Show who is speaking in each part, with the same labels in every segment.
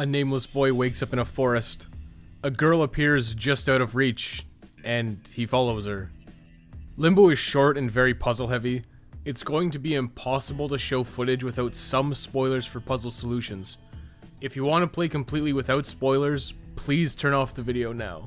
Speaker 1: A nameless boy wakes up in a forest. A girl appears just out of reach, and he follows her. Limbo is short and very puzzle heavy. It's going to be impossible to show footage without some spoilers for puzzle solutions. If you want to play completely without spoilers, please turn off the video now.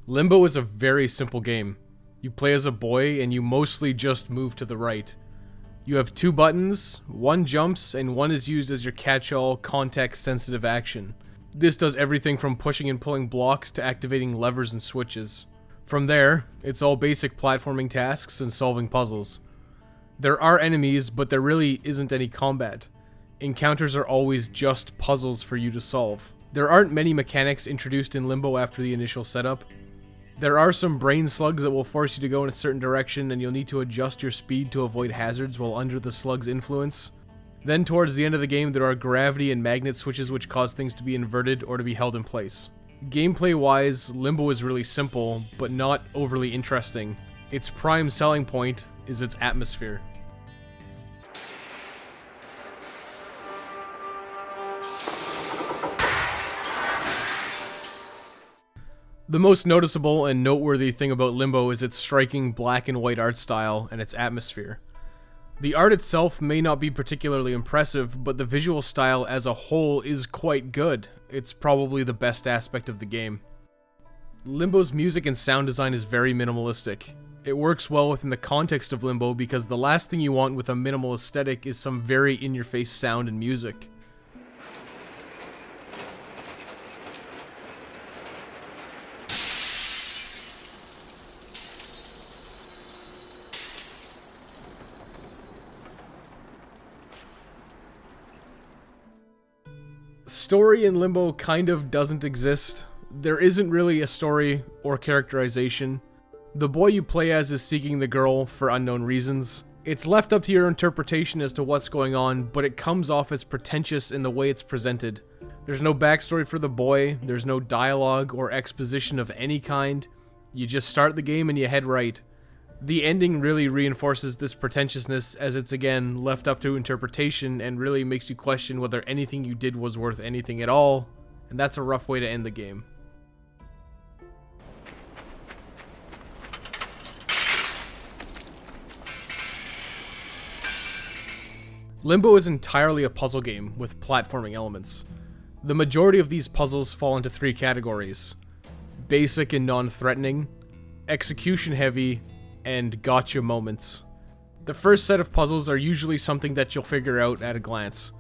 Speaker 1: Limbo is a very simple game. You play as a boy and you mostly just move to the right. You have 2 buttons, 1 jumps, and 1 is used as your catch-all, context-sensitive action. This does everything from pushing and pulling blocks to activating levers and switches. From there, it's all basic platforming tasks and solving puzzles. There are enemies, but there really isn't any combat. Encounters are always just puzzles for you to solve. There aren't many mechanics introduced in Limbo after the initial setup. There are some brain slugs that will force you to go in a certain direction, and you'll need to adjust your speed to avoid hazards while under the slug's influence. Then towards the end of the game, there are gravity and magnet switches which cause things to be inverted or to be held in place. Gameplay-wise, Limbo is really simple, but not overly interesting. Its prime selling point is its atmosphere. The most noticeable and noteworthy thing about Limbo is its striking black and white art style and its atmosphere. The art itself may not be particularly impressive, but the visual style as a whole is quite good. It's probably the best aspect of the game. Limbo's music and sound design is very minimalistic. It works well within the context of Limbo because the last thing you want with a minimal aesthetic is some very in-your-face sound and music. Story in Limbo kind of doesn't exist. There isn't really a story or characterization. The boy you play as is seeking the girl for unknown reasons. It's left up to your interpretation as to what's going on, but it comes off as pretentious in the way it's presented. There's no backstory for the boy, there's no dialogue or exposition of any kind. You just start the game and you head right. The ending really reinforces this pretentiousness as it's again left up to interpretation and really makes you question whether anything you did was worth anything at all, and that's a rough way to end the game. Limbo is entirely a puzzle game with platforming elements. The majority of these puzzles fall into 3 categories: basic and non-threatening, execution heavy, and gotcha moments. The first set of puzzles are usually something that you'll figure out at a glance.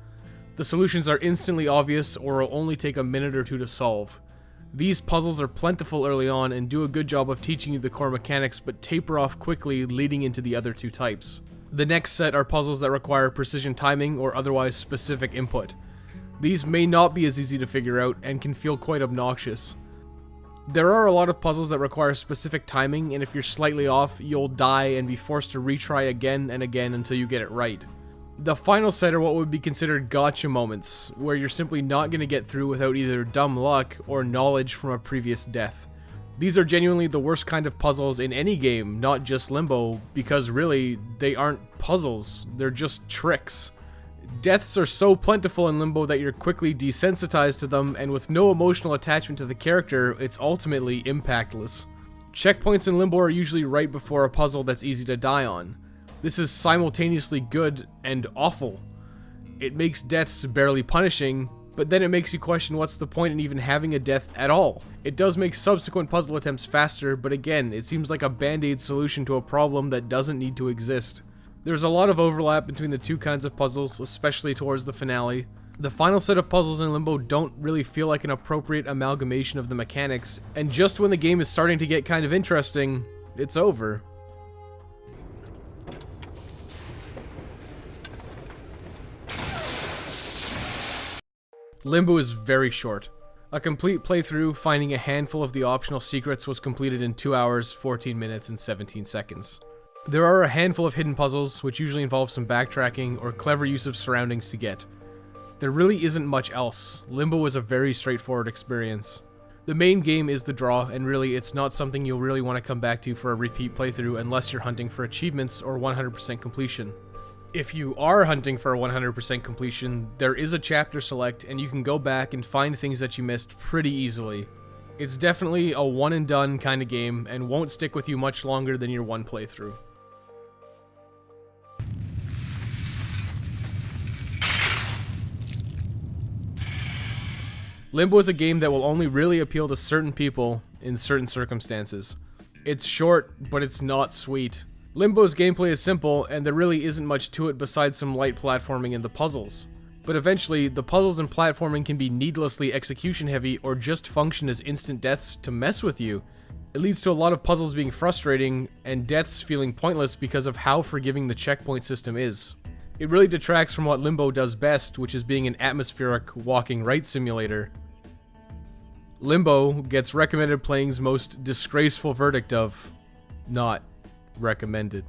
Speaker 1: The solutions are instantly obvious or will only take a minute or 2 to solve. These puzzles are plentiful early on and do a good job of teaching you the core mechanics but taper off quickly leading into the other 2 types. The next set are puzzles that require precision timing or otherwise specific input. These may not be as easy to figure out and can feel quite obnoxious. There are a lot of puzzles that require specific timing, and if you're slightly off, you'll die and be forced to retry again and again until you get it right. The final set are what would be considered gotcha moments, where you're simply not going to get through without either dumb luck or knowledge from a previous death. These are genuinely the worst kind of puzzles in any game, not just Limbo, because really, they aren't puzzles, they're just tricks. Deaths are so plentiful in Limbo that you're quickly desensitized to them, and with no emotional attachment to the character, it's ultimately impactless. Checkpoints in Limbo are usually right before a puzzle that's easy to die on. This is simultaneously good and awful. It makes deaths barely punishing, but then it makes you question what's the point in even having a death at all. It does make subsequent puzzle attempts faster, but again, it seems like a band-aid solution to a problem that doesn't need to exist. There's a lot of overlap between the 2 kinds of puzzles, especially towards the finale. The final set of puzzles in Limbo don't really feel like an appropriate amalgamation of the mechanics, and just when the game is starting to get kind of interesting, it's over. Limbo is very short. A complete playthrough, finding a handful of the optional secrets, was completed in 2 hours, 14 minutes, and 17 seconds. There are a handful of hidden puzzles, which usually involve some backtracking or clever use of surroundings to get. There really isn't much else. Limbo is a very straightforward experience. The main game is the draw, and really it's not something you'll really want to come back to for a repeat playthrough unless you're hunting for achievements or 100% completion. If you are hunting for a 100% completion, there is a chapter select and you can go back and find things that you missed pretty easily. It's definitely a one and done kind of game and won't stick with you much longer than your one playthrough. Limbo is a game that will only really appeal to certain people in certain circumstances. It's short, but it's not sweet. Limbo's gameplay is simple, and there really isn't much to it besides some light platforming and the puzzles. But eventually, the puzzles and platforming can be needlessly execution heavy or just function as instant deaths to mess with you. It leads to a lot of puzzles being frustrating and deaths feeling pointless because of how forgiving the checkpoint system is. It really detracts from what Limbo does best, which is being an atmospheric walking right simulator. Limbo gets recommended playing's most disgraceful verdict of not recommended.